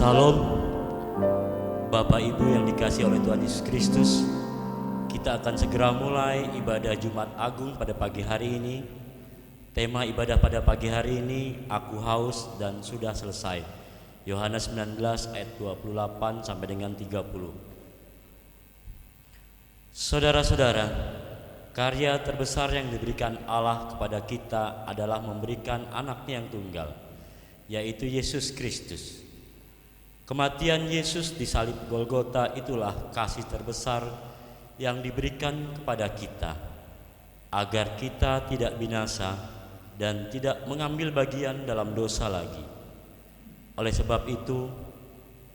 Salam Bapak Ibu yang dikasihi oleh Tuhan Yesus Kristus. Kita akan segera mulai ibadah Jumat Agung pada pagi hari ini. Tema ibadah pada pagi hari ini, aku haus dan sudah selesai. Yohanes 19 ayat 28 sampai dengan 30. Saudara-saudara, karya terbesar yang diberikan Allah kepada kita adalah memberikan anaknya yang tunggal, yaitu Yesus Kristus. Kematian Yesus di salib Golgota itulah kasih terbesar yang diberikan kepada kita, agar kita tidak binasa dan tidak mengambil bagian dalam dosa lagi. Oleh sebab itu,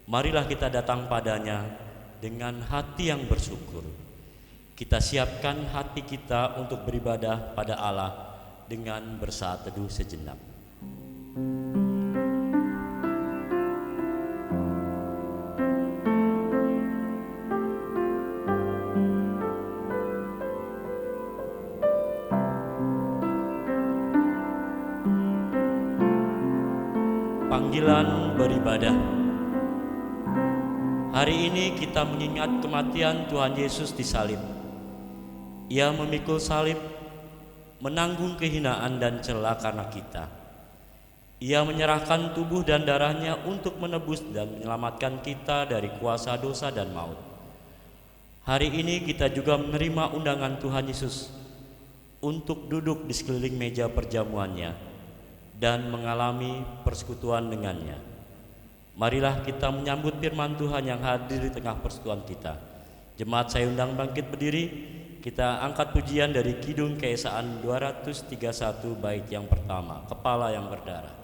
marilah kita datang padanya dengan hati yang bersyukur. Kita siapkan hati kita untuk beribadah pada Allah dengan bersaat teduh sejenak. Panggilan beribadah. Hari ini kita mengingat kematian Tuhan Yesus di salib. Ia memikul salib, menanggung kehinaan dan cela karena kita. Ia menyerahkan tubuh dan darahnya untuk menebus dan menyelamatkan kita dari kuasa dosa dan maut. Hari ini kita juga menerima undangan Tuhan Yesus untuk duduk di sekeliling meja perjamuannya dan mengalami persekutuan dengannya. Marilah kita menyambut firman Tuhan yang hadir di tengah persekutuan kita. Jemaat saya undang bangkit berdiri. Kita angkat pujian dari Kidung Keesaan 231 bait yang pertama, Kepala yang Berdarah.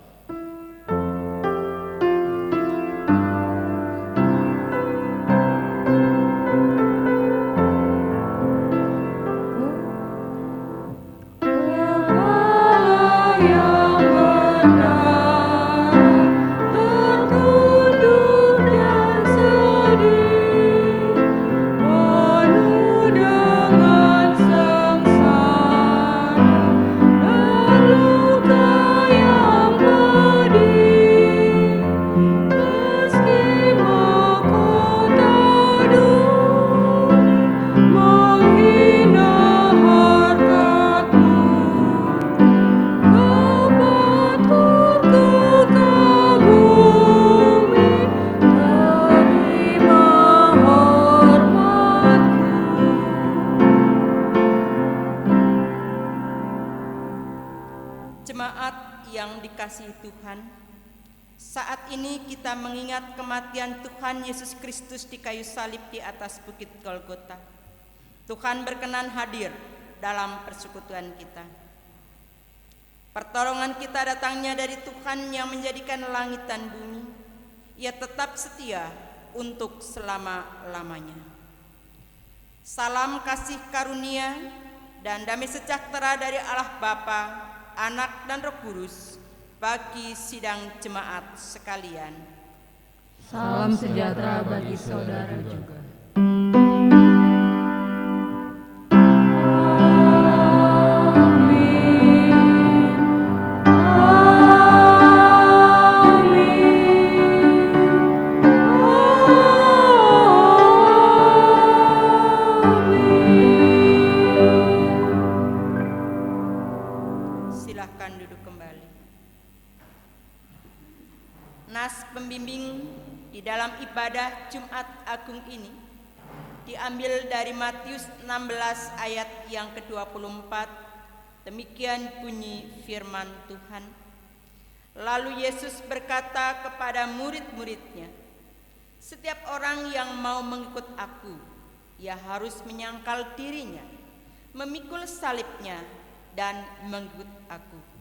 Jemaat yang dikasihi Tuhan, saat ini kita mengingat kematian Tuhan Yesus Kristus di kayu salib di atas bukit Golgota. Tuhan berkenan hadir dalam persekutuan kita. Pertolongan kita datangnya dari Tuhan yang menjadikan langit dan bumi. Ia tetap setia untuk selama-lamanya. Salam kasih karunia dan damai sejahtera dari Allah Bapa, Anak dan Roh Kudus bagi sidang jemaat sekalian. Salam sejahtera bagi saudara juga. Silahkan duduk kembali. Nas pembimbing di dalam ibadah Jumat Agung ini diambil dari Matius 16 ayat yang ke-24. Demikian bunyi firman Tuhan. Lalu Yesus berkata kepada murid-muridnya, "Setiap orang yang mau mengikut aku, ia harus menyangkal dirinya, memikul salibnya dan mengikut aku."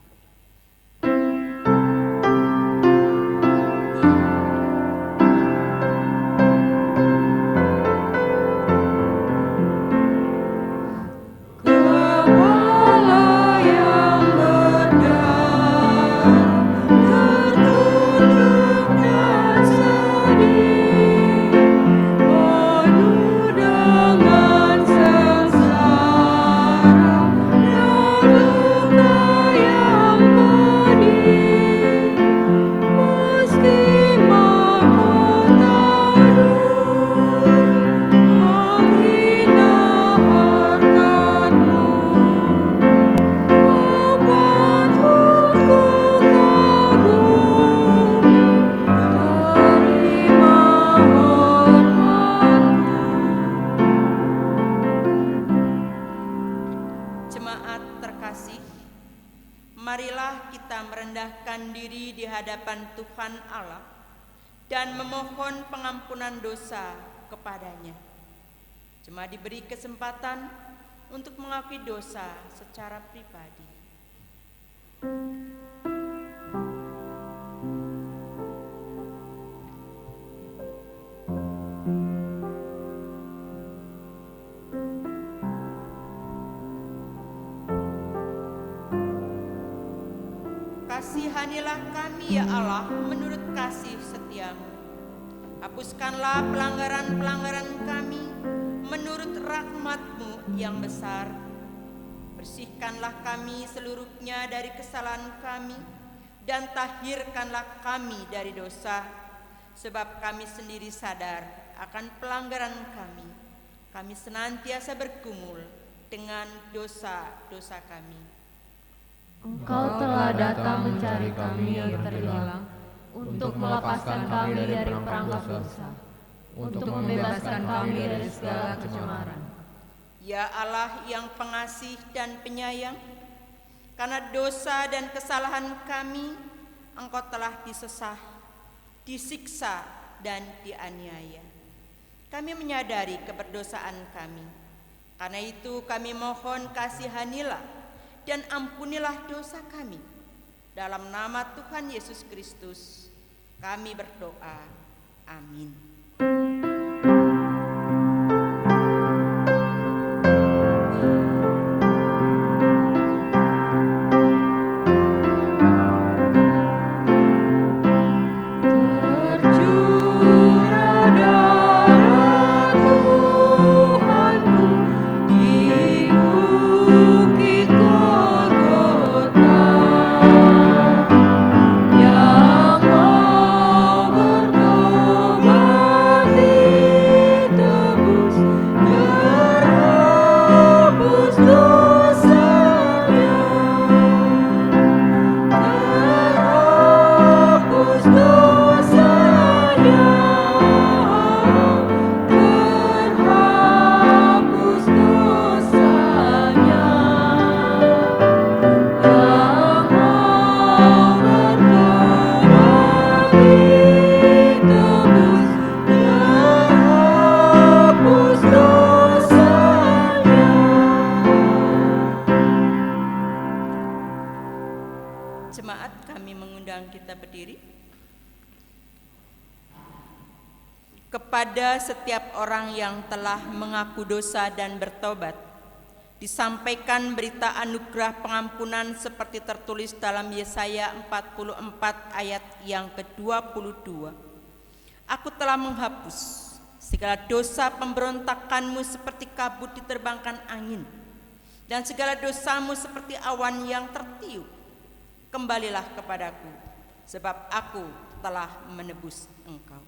Dengan sengsara dan luka yang merendahkan diri di hadapan Tuhan Allah dan memohon pengampunan dosa kepadanya. Jemaat diberi kesempatan untuk mengakui dosa secara pribadi. Kasihanilah kami ya Allah menurut kasih setiamu. Hapuskanlah pelanggaran-pelanggaran kami menurut rahmat-Mu yang besar. Bersihkanlah kami seluruhnya dari kesalahan kami dan tahirkanlah kami dari dosa. Sebab kami sendiri sadar akan pelanggaran kami. Kami senantiasa bergumul dengan dosa-dosa kami. Engkau telah datang mencari kami yang terhilang, untuk melepaskan kami dari perangkap dosa, untuk membebaskan kami dari segala kecemaran. Ya Allah yang pengasih dan penyayang, karena dosa dan kesalahan kami, Engkau telah disiksa dan dianiaya. Kami menyadari keberdosaan kami. Karena itu kami mohon kasihanilah dan ampunilah dosa kami. Dalam nama Tuhan Yesus Kristus, kami berdoa. Amin. Jemaat, kami mengundang kita berdiri. Kepada setiap orang yang telah mengaku dosa dan bertobat, disampaikan berita anugerah pengampunan seperti tertulis dalam Yesaya 44 ayat yang ke-22. Aku telah menghapus segala dosa pemberontakanmu seperti kabut diterbangkan angin, dan segala dosamu seperti awan yang tertiup. Kembalilah kepadaku, sebab aku telah menebus engkau.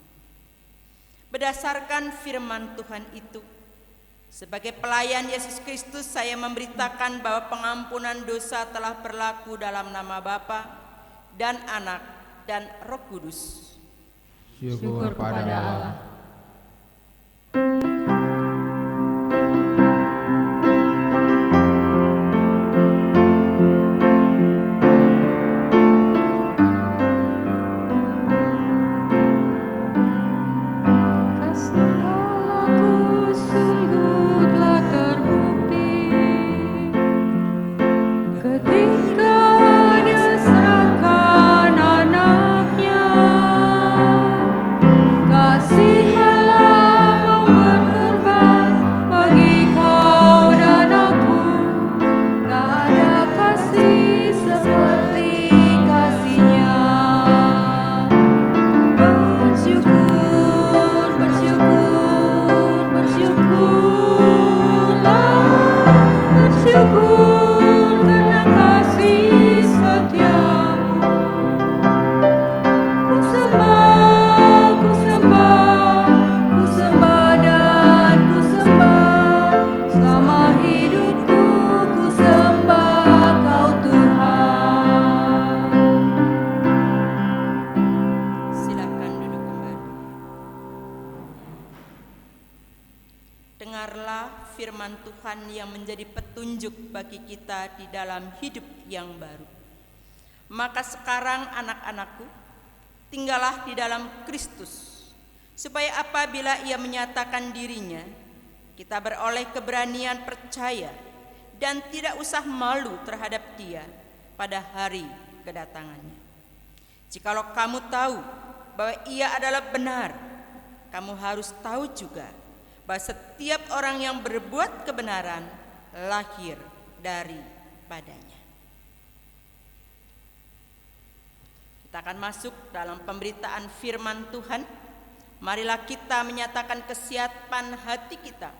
Berdasarkan firman Tuhan itu, sebagai pelayan Yesus Kristus, saya memberitakan bahwa pengampunan dosa telah berlaku dalam nama Bapa dan Anak dan Roh Kudus. Syukur kepada Allah. Dengarlah firman Tuhan yang menjadi petunjuk bagi kita di dalam hidup yang baru. Maka sekarang anak-anakku, tinggallah di dalam Kristus, supaya apabila Ia menyatakan dirinya, kita beroleh keberanian percaya dan tidak usah malu terhadap Dia pada hari kedatangannya. Jikalau kamu tahu bahwa Ia adalah benar, kamu harus tahu juga bahwa setiap orang yang berbuat kebenaran lahir daripadanya. Kita akan masuk dalam pemberitaan firman Tuhan. Marilah kita menyatakan kesiapan hati kita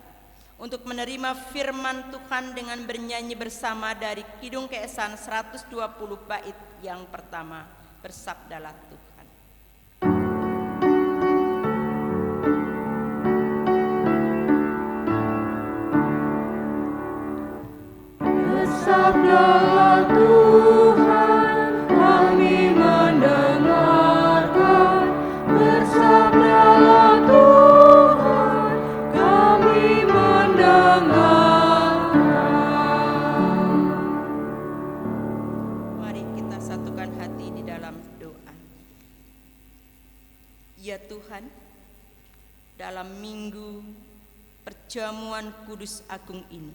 untuk menerima firman Tuhan dengan bernyanyi bersama dari Kidung Keesan 120 bait yang pertama. Bersabdalah Tuhan. Bersabdalah Tuhan, kami mendengarkan. Bersabdalah Tuhan, kami mendengarkan. Mari kita satukan hati di dalam doa. Ya Tuhan, dalam minggu perjamuan kudus agung ini,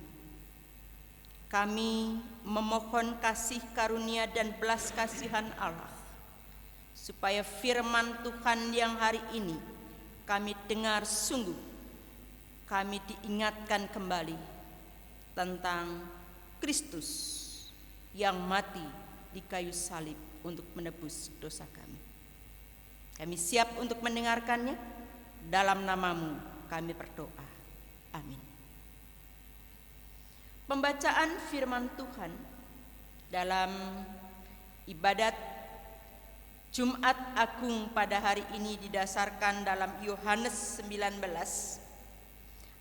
kami memohon kasih karunia dan belas kasihan Allah, supaya firman Tuhan yang hari ini kami dengar sungguh, kami diingatkan kembali tentang Kristus yang mati di kayu salib untuk menebus dosa kami. Kami siap untuk mendengarkannya. Dalam namamu kami berdoa. Amin. Pembacaan firman Tuhan dalam ibadat Jumat Agung pada hari ini didasarkan dalam Yohanes 19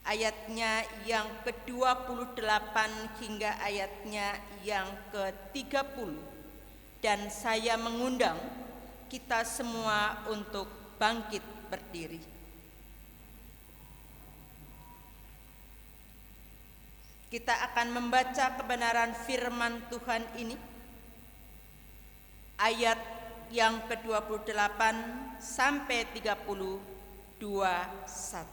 ayatnya yang ke-28 hingga ayatnya yang ke-30, dan saya mengundang kita semua untuk bangkit berdiri. Kita akan membaca kebenaran firman Tuhan ini, ayat yang ke-28 sampai 30, 21.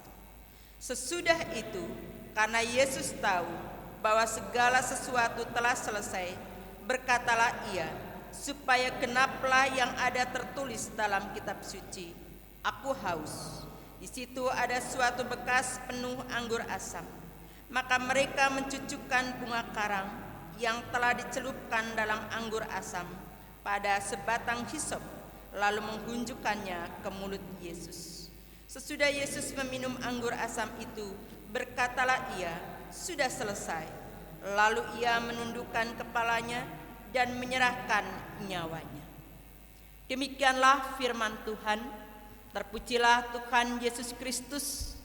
Sesudah itu, karena Yesus tahu bahwa segala sesuatu telah selesai, berkatalah Ia, supaya genaplah yang ada tertulis dalam kitab suci, "Aku haus." Di situ ada suatu bekas penuh anggur asam. Maka mereka mencucukkan bunga karang yang telah dicelupkan dalam anggur asam pada sebatang hisop, lalu menghunjukkannya ke mulut Yesus. Sesudah Yesus meminum anggur asam itu, berkatalah Ia, "Sudah selesai." Lalu Ia menundukkan kepalanya dan menyerahkan nyawanya. Demikianlah firman Tuhan. Terpujilah Tuhan Yesus Kristus.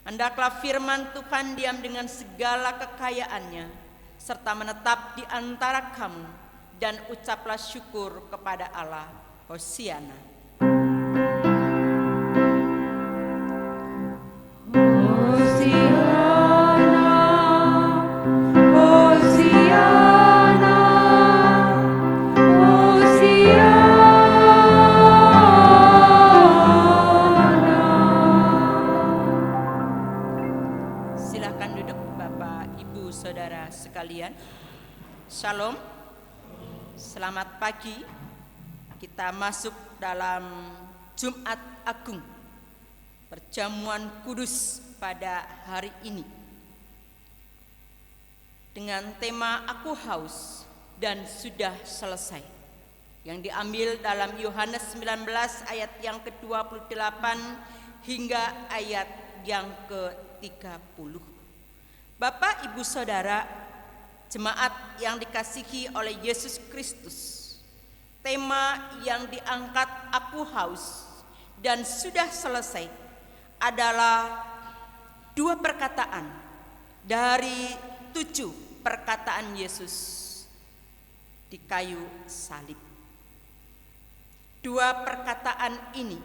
Hendaklah firman Tuhan diam dengan segala kekayaannya, serta menetap di antara kamu, dan ucaplah syukur kepada Allah. Hosiana. Shalom, selamat pagi. Kita masuk dalam Jumat Agung, perjamuan kudus pada hari ini, dengan tema "Aku haus dan sudah selesai", yang diambil dalam Yohanes 19 ayat yang ke-28 hingga ayat yang ke-30. Bapak, Ibu, Saudara, jemaat yang dikasihi oleh Yesus Kristus, tema yang diangkat "Aku haus dan sudah selesai" adalah 2 perkataan dari 7 perkataan Yesus di kayu salib. 2 perkataan ini,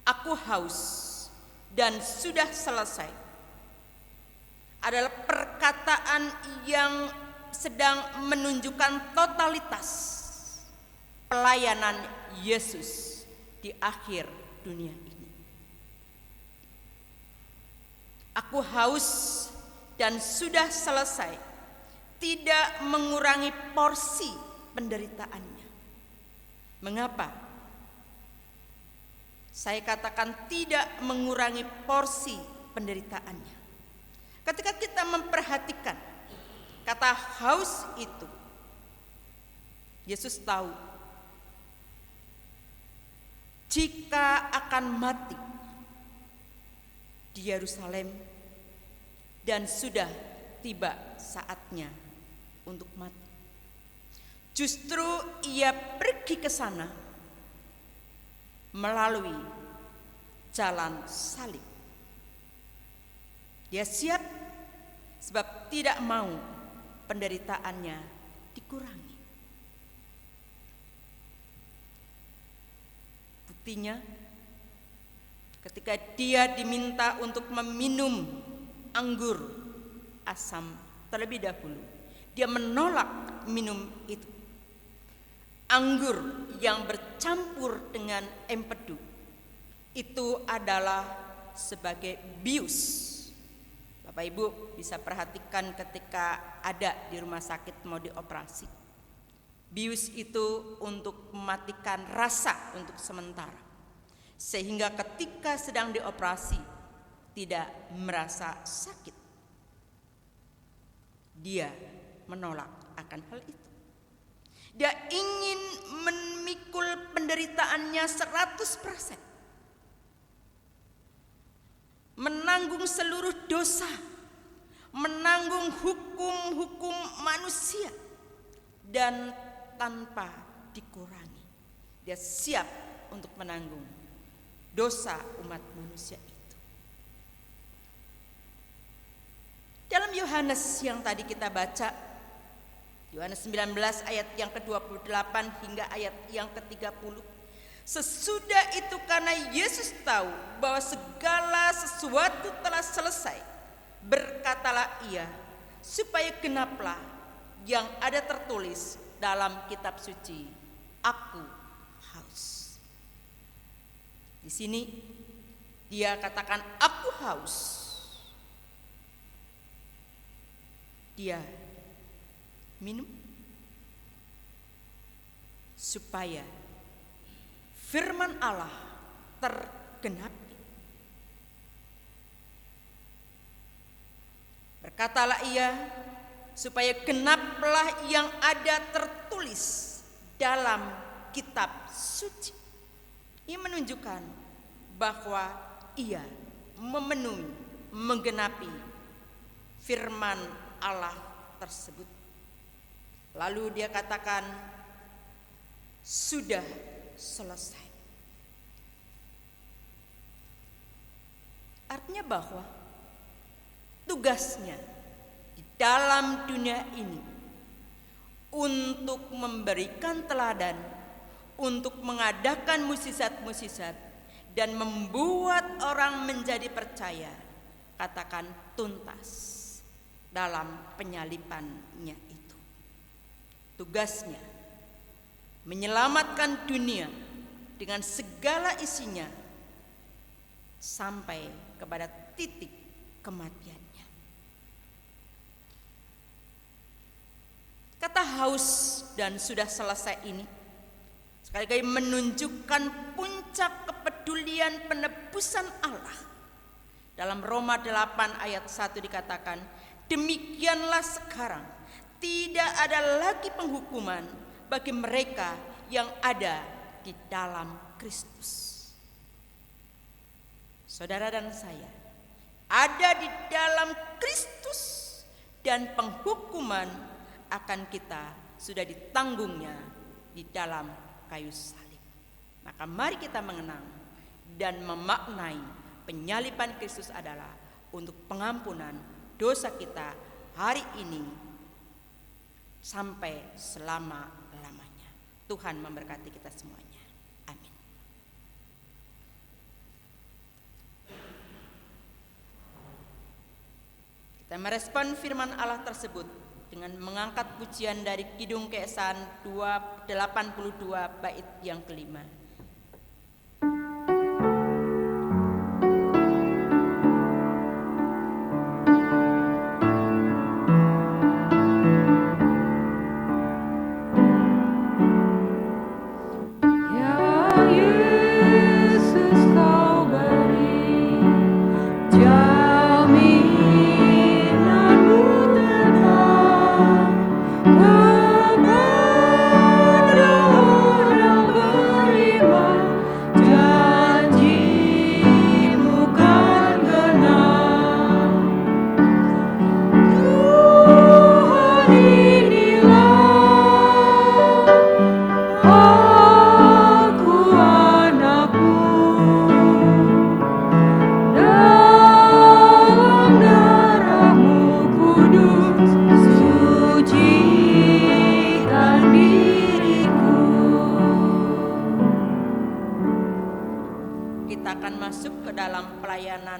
"Aku haus dan sudah selesai", adalah perkataan yang sedang menunjukkan totalitas pelayanan Yesus di akhir dunia ini. Aku haus dan sudah selesai, tidak mengurangi porsi penderitaannya. Mengapa? Saya katakan tidak mengurangi porsi penderitaannya. Ketika kita memperhatikan kata haus itu, Yesus tahu jika akan mati di Yerusalem dan sudah tiba saatnya untuk mati. Justru ia pergi ke sana melalui jalan salib. Dia siap sebab tidak mau penderitaannya dikurangi. Buktinya, ketika dia diminta untuk meminum anggur asam terlebih dahulu, dia menolak minum itu. Anggur yang bercampur dengan empedu itu adalah sebagai bius. Bapak Ibu bisa perhatikan ketika ada di rumah sakit mau dioperasi. Bius itu untuk mematikan rasa untuk sementara, sehingga ketika sedang dioperasi tidak merasa sakit. Dia menolak akan hal itu. Dia ingin memikul penderitaannya 100%. Menanggung seluruh dosa, menanggung hukum-hukum manusia, dan tanpa dikurangi. Dia siap untuk menanggung dosa umat manusia itu. Dalam Yohanes yang tadi kita baca, Yohanes 19 ayat yang ke-28 hingga ayat yang ke-30, sesudah itu karena Yesus tahu bahwa segala sesuatu telah selesai, berkatalah ia, supaya genaplah yang ada tertulis dalam kitab suci, aku haus. Di sini dia katakan aku haus. Dia minum supaya firman Allah tergenapi. Berkatalah ia, supaya genaplah yang ada tertulis dalam kitab suci. Ia menunjukkan bahwa ia memenuhi, menggenapi firman Allah tersebut. Lalu dia katakan, sudah selesai. Artinya bahwa tugasnya di dalam dunia ini untuk memberikan teladan, untuk mengadakan mukjizat-mukjizat dan membuat orang menjadi percaya, katakan tuntas dalam penyalibannya itu. Tugasnya menyelamatkan dunia dengan segala isinya sampai kepada titik kematiannya. Kata haus dan sudah selesai ini sekali-kali menunjukkan puncak kepedulian penebusan Allah. Dalam Roma 8 ayat 1 dikatakan, demikianlah sekarang tidak ada lagi penghukuman bagi mereka yang ada di dalam Kristus. Saudara dan saya ada di dalam Kristus, dan penghukuman akan kita sudah ditanggungnya di dalam kayu salib. Maka mari kita mengenang dan memaknai penyaliban Kristus adalah untuk pengampunan dosa kita hari ini sampai selama-lamanya. Tuhan memberkati kita semuanya. Amin. Kita merespon firman Allah tersebut dengan mengangkat pujian dari Kidung Keesan 82 bait yang kelima.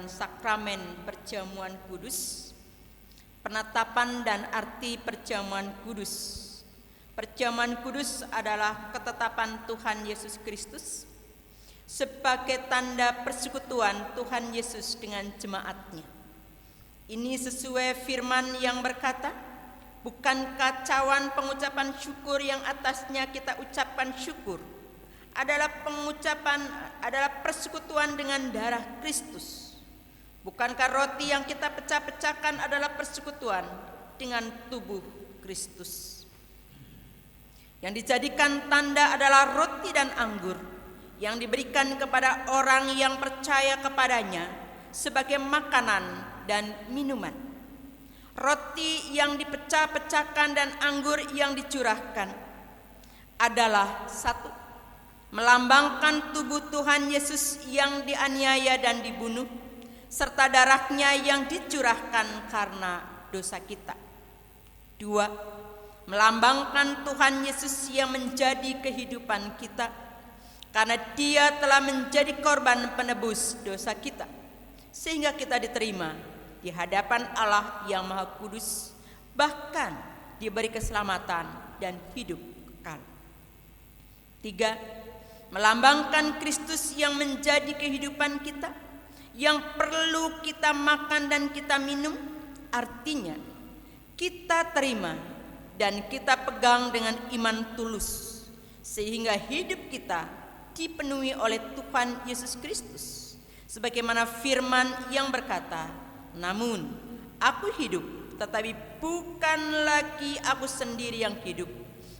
Sakramen Perjamuan Kudus, penetapan dan arti Perjamuan Kudus. Perjamuan Kudus adalah ketetapan Tuhan Yesus Kristus sebagai tanda persekutuan Tuhan Yesus dengan jemaatnya. Ini sesuai firman yang berkata, bukan kacauan pengucapan syukur yang atasnya kita ucapkan syukur, adalah persekutuan dengan darah Kristus. Bukankah roti yang kita pecah-pecahkan adalah persekutuan dengan tubuh Kristus? Yang dijadikan tanda adalah roti dan anggur yang diberikan kepada orang yang percaya kepadanya sebagai makanan dan minuman. Roti yang dipecah-pecahkan dan anggur yang dicurahkan adalah satu, melambangkan tubuh Tuhan Yesus yang dianiaya dan dibunuh, serta darahnya yang dicurahkan karena dosa kita. Dua, melambangkan Tuhan Yesus yang menjadi kehidupan kita, karena Dia telah menjadi korban penebus dosa kita, sehingga kita diterima di hadapan Allah yang Maha Kudus, bahkan diberi keselamatan dan hidup kekal. Tiga, melambangkan Kristus yang menjadi kehidupan kita, yang perlu kita makan dan kita minum. Artinya kita terima dan kita pegang dengan iman tulus, sehingga hidup kita dipenuhi oleh Tuhan Yesus Kristus, sebagaimana firman yang berkata, namun aku hidup, tetapi bukan lagi aku sendiri yang hidup,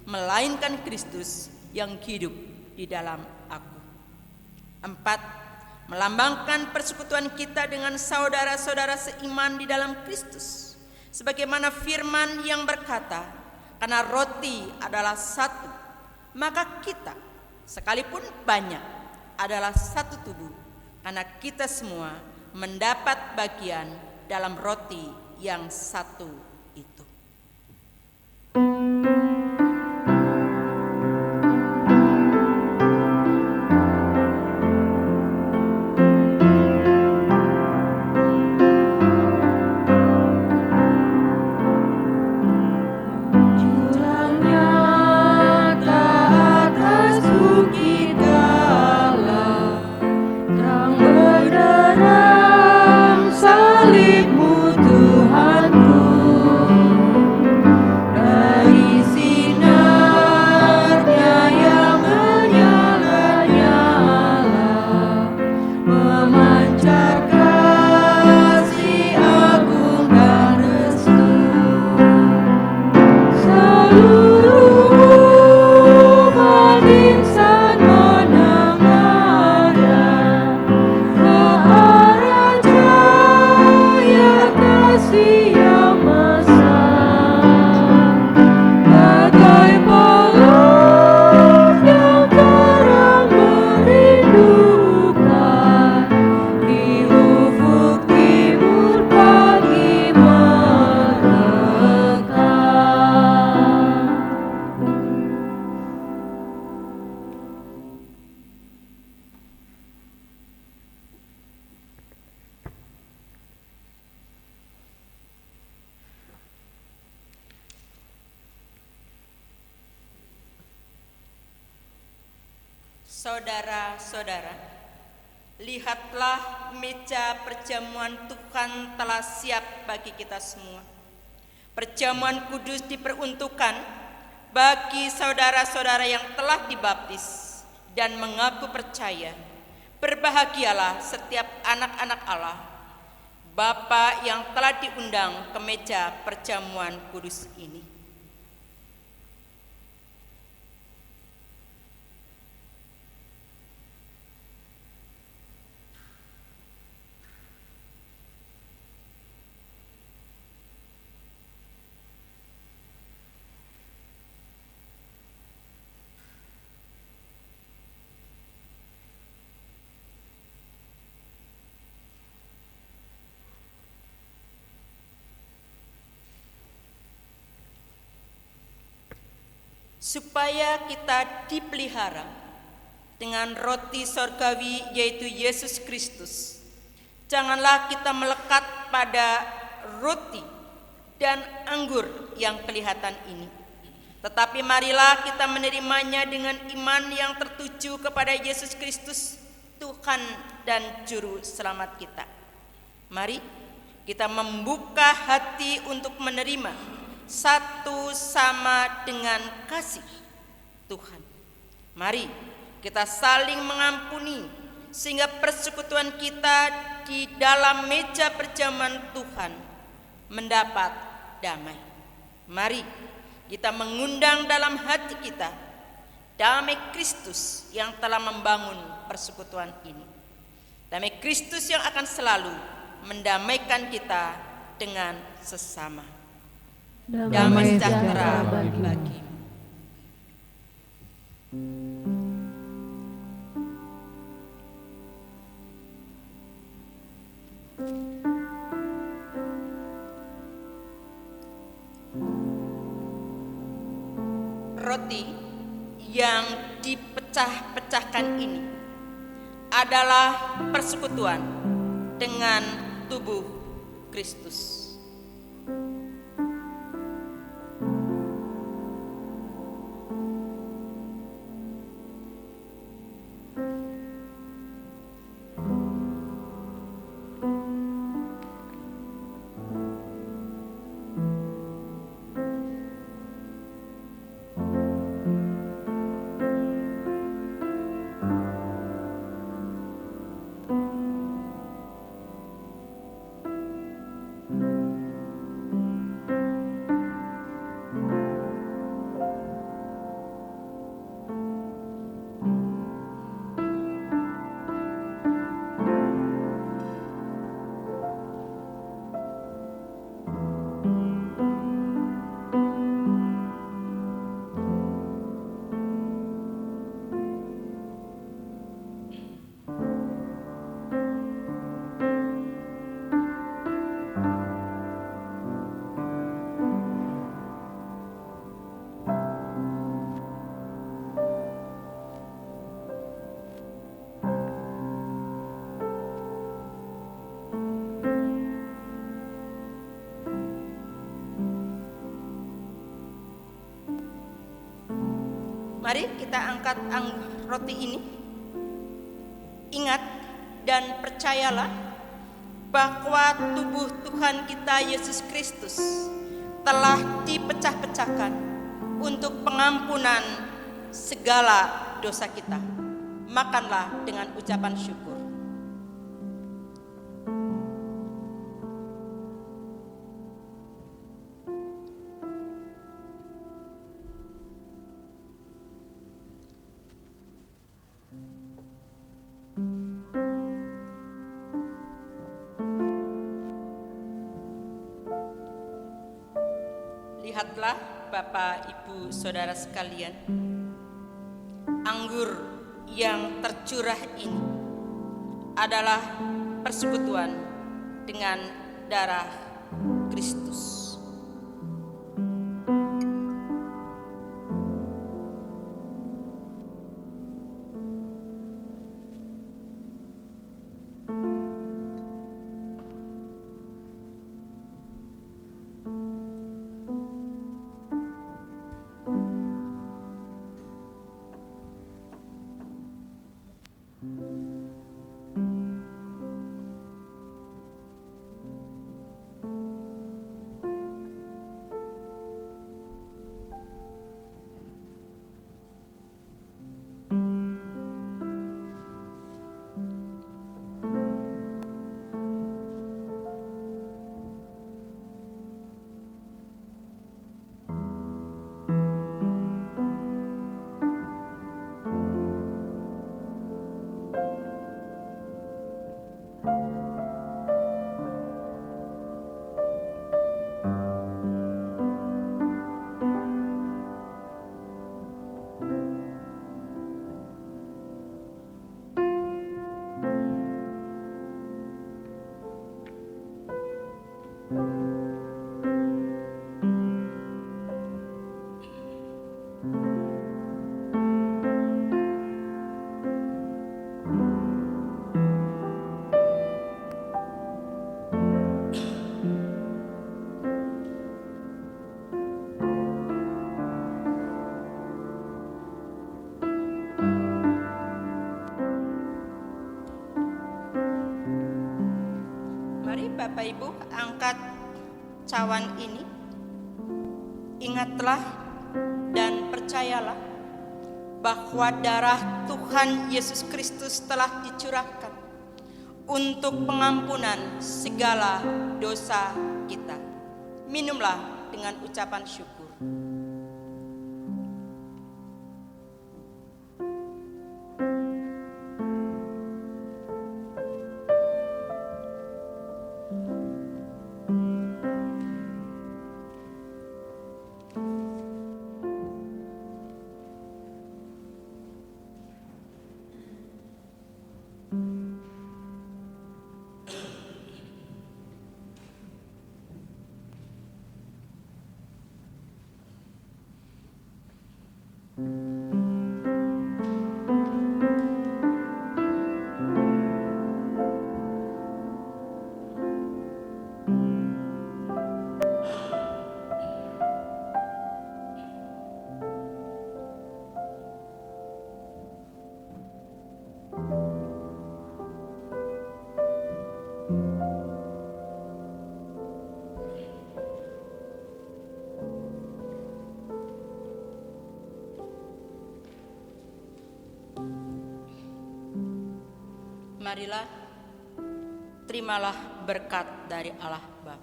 melainkan Kristus yang hidup di dalam aku. Empat, melambangkan persekutuan kita dengan saudara-saudara seiman di dalam Kristus, sebagaimana firman yang berkata, karena roti adalah satu, maka kita sekalipun banyak adalah satu tubuh, karena kita semua mendapat bagian dalam roti yang satu itu. Saudara-saudara, lihatlah meja perjamuan Tuhan telah siap bagi kita semua. Perjamuan kudus diperuntukkan bagi saudara-saudara yang telah dibaptis dan mengaku percaya. Berbahagialah setiap anak-anak Allah, Bapa yang telah diundang ke meja perjamuan kudus ini. Supaya kita dipelihara dengan roti sorgawi yaitu Yesus Kristus, janganlah kita melekat pada roti dan anggur yang kelihatan ini, tetapi marilah kita menerimanya dengan iman yang tertuju kepada Yesus Kristus, Tuhan dan Juru Selamat kita. Mari kita membuka hati untuk menerima satu sama dengan kasih Tuhan. Mari kita saling mengampuni sehingga persekutuan kita di dalam meja perjamuan Tuhan mendapat damai. Mari kita mengundang dalam hati kita damai Kristus yang telah membangun persekutuan ini. Damai Kristus yang akan selalu mendamaikan kita dengan sesama. Damai sejahtera bagi. Roti yang dipecah-pecahkan ini adalah persekutuan dengan tubuh Kristus. Mari kita angkat roti ini. Ingat dan percayalah bahwa tubuh Tuhan kita Yesus Kristus telah dipecah-pecahkan untuk pengampunan segala dosa kita. Makanlah dengan ucapan syukur. Lihatlah Bapak, Ibu, Saudara sekalian, anggur yang tercurah ini adalah persekutuan dengan darah Kristus. Mari Bapak Ibu angkat cawan ini. Ingatlah dan percayalah bahwa darah Tuhan Yesus Kristus telah dicurahkan untuk pengampunan segala dosa kita. Minumlah dengan ucapan syukur. Marilah, terimalah berkat dari Allah Bapa.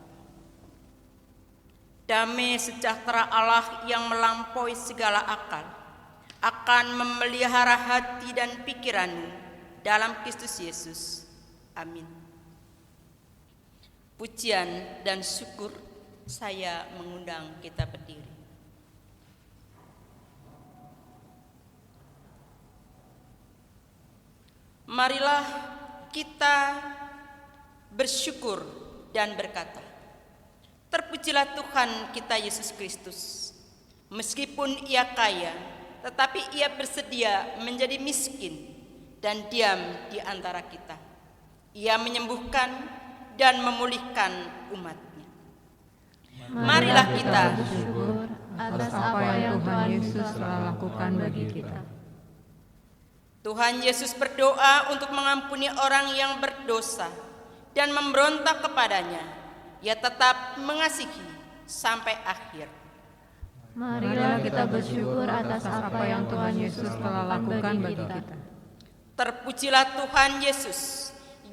Damai sejahtera Allah yang melampaui segala akal akan memelihara hati dan pikiranmu dalam Kristus Yesus. Amin. Pujian dan syukur, saya mengundang kita berdiri. Marilah kita bersyukur dan berkata, terpujilah Tuhan kita Yesus Kristus. Meskipun ia kaya, tetapi ia bersedia menjadi miskin dan diam di antara kita. Ia menyembuhkan dan memulihkan umat-Nya. Marilah kita bersyukur atas apa yang Tuhan Yesus telah lakukan bagi kita. Tuhan Yesus berdoa untuk mengampuni orang yang berdosa dan memberontak kepadanya. Ia tetap mengasihi sampai akhir. Marilah kita bersyukur atas apa yang Tuhan Yesus telah lakukan bagi kita. Terpujilah Tuhan Yesus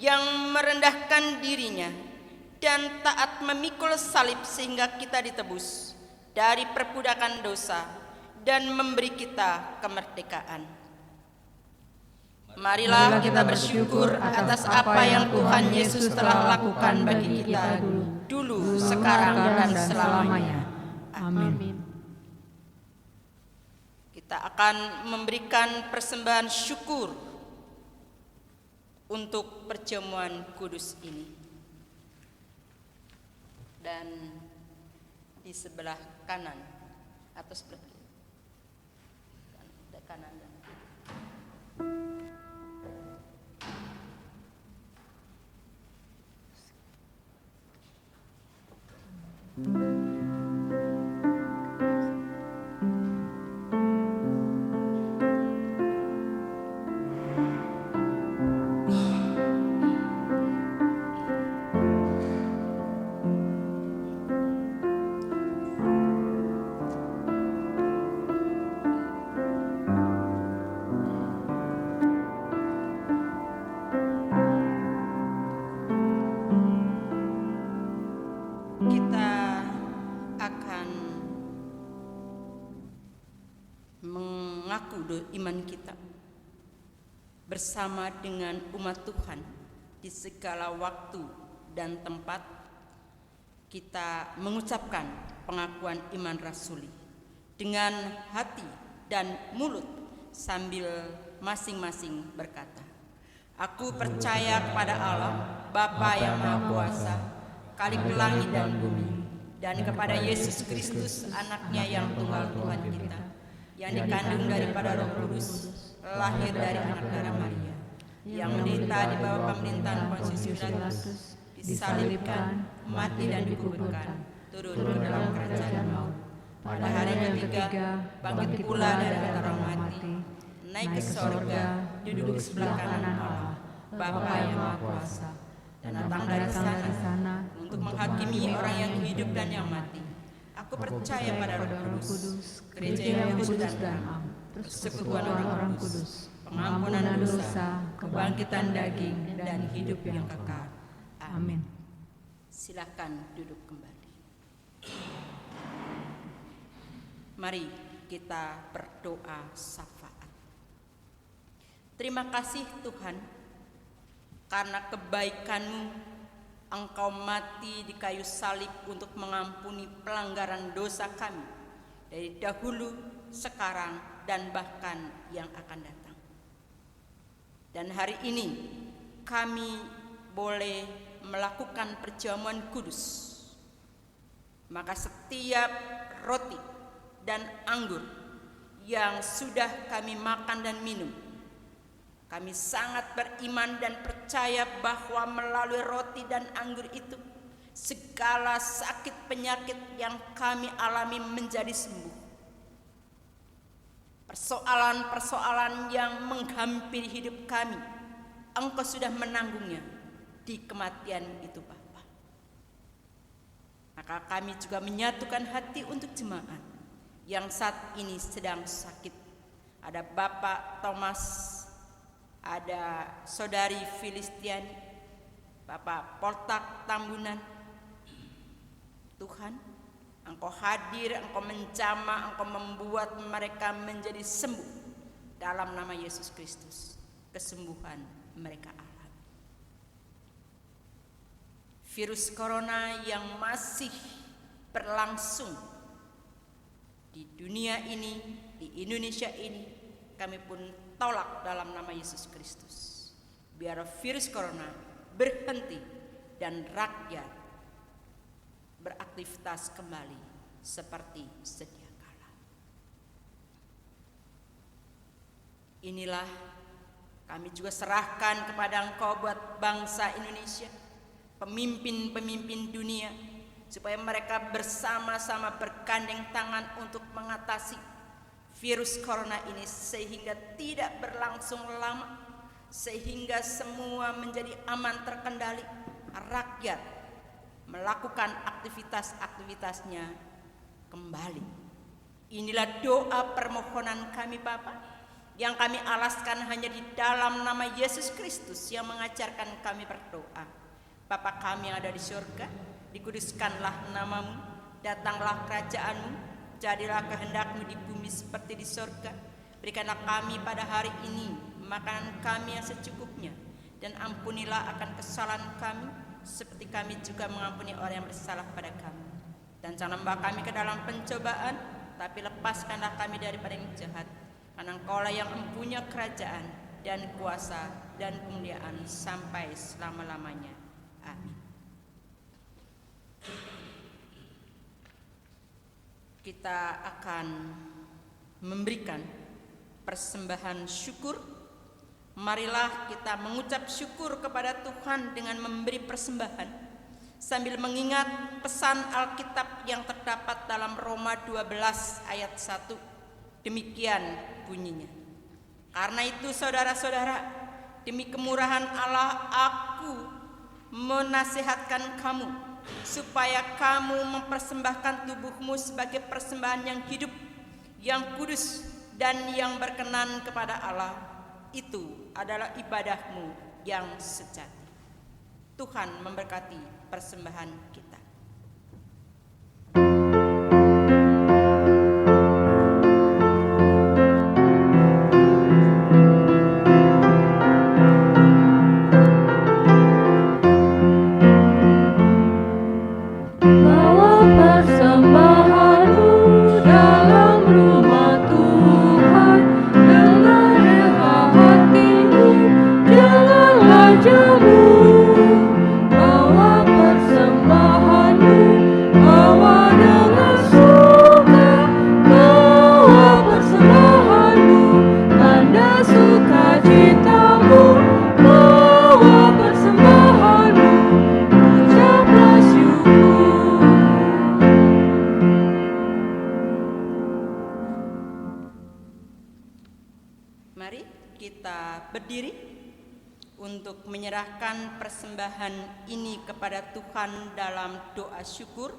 yang merendahkan dirinya dan taat memikul salib sehingga kita ditebus dari perbudakan dosa dan memberi kita kemerdekaan. Marilah kita bersyukur atas apa yang Tuhan Yesus telah lakukan bagi kita dulu, sekarang, dan selamanya. Amin. Kita akan memberikan persembahan syukur untuk perjamuan kudus ini. Dan di sebelah kanan atau sebelah kiri. Kanan dan kiri. Kita akan mengaku iman kita bersama dengan umat Tuhan di segala waktu dan tempat. Kita mengucapkan pengakuan iman rasuli dengan hati dan mulut sambil masing-masing berkata, aku percaya kepada Allah, Bapa yang Maha Kuasa, Kalik langit dan bumi, dan kepada Yesus Kristus anaknya yang tunggal Tuhan kita, yang dikandung daripada Roh Kudus, lahir dari anak darah Maria, yang menderita di bawah pemerintahan Pontius Pilatus, disalibkan, mati dan dikuburkan, turun ke dalam kerajaan maut. Pada hari ketiga, bangkit pula dari antara orang mati, naik ke sorga, duduk di sebelah kanan Allah, Bapa yang Maha Kuasa, dan datang dari sana untuk menghakimi orang yang hidup dan yang mati. Aku percaya pada Roh Kudus, gereja yang kudus dan am, persekutuan orang kudus, pengampunan dosa, kebangkitan daging, dan hidup yang kekal. Amin. Silakan duduk kembali. Mari kita berdoa syafaat. Terima kasih Tuhan, karena kebaikan-Mu Engkau mati di kayu salib untuk mengampuni pelanggaran dosa kami dari dahulu, sekarang, dan bahkan yang akan datang. Dan hari ini kami boleh melakukan perjamuan kudus. Maka setiap roti dan anggur yang sudah kami makan dan minum, kami sangat beriman dan percaya bahwa melalui roti dan anggur itu segala sakit penyakit yang kami alami menjadi sembuh. Persoalan-persoalan yang menghampiri hidup kami, Engkau sudah menanggungnya di kematian itu Bapa. Maka kami juga menyatukan hati untuk jemaat yang saat ini sedang sakit. Ada Bapak Thomas, ada Saudari Filistiani, Bapak Poltak Tambunan. Tuhan, Engkau hadir, Engkau menjamah, Engkau membuat mereka menjadi sembuh dalam nama Yesus Kristus. Kesembuhan mereka alami. Virus corona yang masih berlangsung di dunia ini, di Indonesia ini, kami pun tolak dalam nama Yesus Kristus. Biar virus corona berhenti dan rakyat beraktivitas kembali seperti sedia kala. Inilah kami juga serahkan kepada Engkau buat bangsa Indonesia, pemimpin-pemimpin dunia, supaya mereka bersama-sama bergandeng tangan untuk mengatasi virus corona ini sehingga tidak berlangsung lama, sehingga semua menjadi aman terkendali, rakyat melakukan aktivitas-aktivitasnya kembali. Inilah doa permohonan kami Bapa, yang kami alaskan hanya di dalam nama Yesus Kristus yang mengajarkan kami berdoa. Bapa kami yang ada di surga, dikuduskanlah nama-Mu, datanglah kerajaan-Mu, jadilah kehendak-Mu di bumi seperti di surga. Berikanlah kami pada hari ini makanan kami yang secukupnya, dan ampunilah akan kesalahan kami seperti kami juga mengampuni orang yang bersalah pada kami. Dan jangan membawa kami ke dalam pencobaan, tapi lepaskanlah kami daripada yang jahat. Karena Engkaulah yang mempunyai kerajaan dan kuasa dan kemuliaan sampai selama-lamanya. Amin. Kita akan memberikan persembahan syukur. Marilah kita mengucap syukur kepada Tuhan dengan memberi persembahan sambil mengingat pesan Alkitab yang terdapat dalam Roma 12 ayat 1. Demikian bunyinya. Karena itu saudara-saudara, demi kemurahan Allah aku menasihatkan kamu supaya kamu mempersembahkan tubuhmu sebagai persembahan yang hidup, yang kudus, dan yang berkenan kepada Allah. Itu adalah ibadahmu yang sejati. Tuhan memberkati persembahan kita. Bawa persembahan berdiri untuk menyerahkan persembahan ini kepada Tuhan dalam doa syukur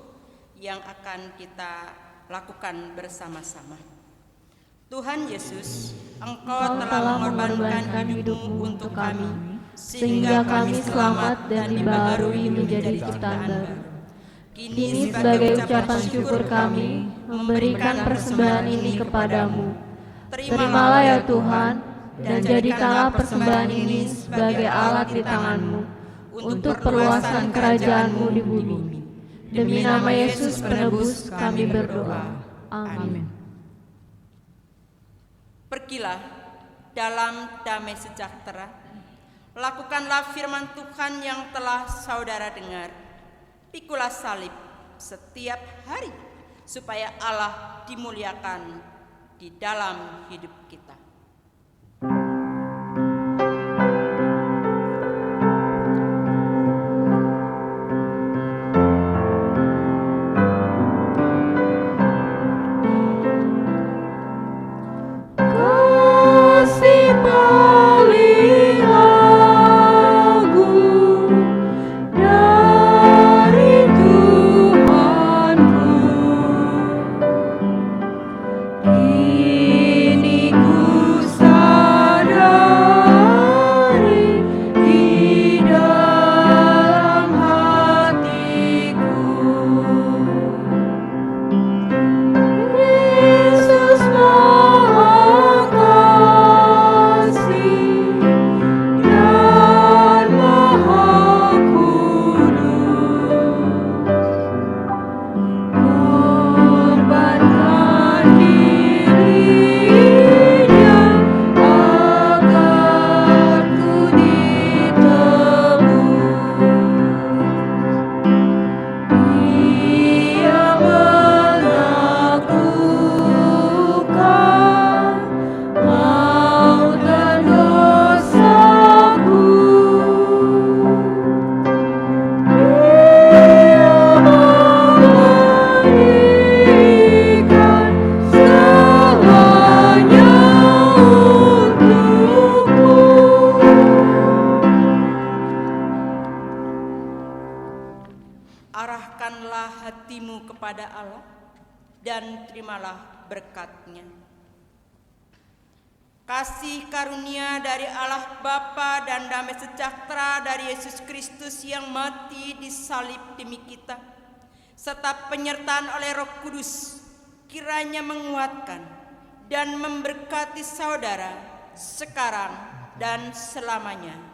yang akan kita lakukan bersama-sama. Tuhan Yesus, Engkau telah mengorbankan hidupmu untuk kami, sehingga kami selamat dan dibaharui menjadi ciptaan baru. Kini sebagai ucapan syukur kami memberikan persembahan ini kepadamu. Terimalah ya Tuhan, dan jadikanlah persembahan ini sebagai alat di tangan-Mu untuk perluasan kerajaan-Mu di bumi. Demi nama Yesus Penebus kami berdoa. Amin. Pergilah dalam damai sejahtera, lakukanlah firman Tuhan yang telah saudara dengar. Pikulah salib setiap hari supaya Allah dimuliakan di dalam hidup kita. Arahkanlah hatimu kepada Allah dan terimalah berkat-Nya. Kasih karunia dari Allah Bapa dan damai sejahtera dari Yesus Kristus yang mati di salib demi kita, serta penyertaan oleh Roh Kudus, kiranya menguatkan dan memberkati saudara sekarang dan selamanya.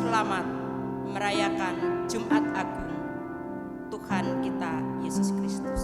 selamat merayakan Jumat Agung Tuhan kita Yesus Kristus.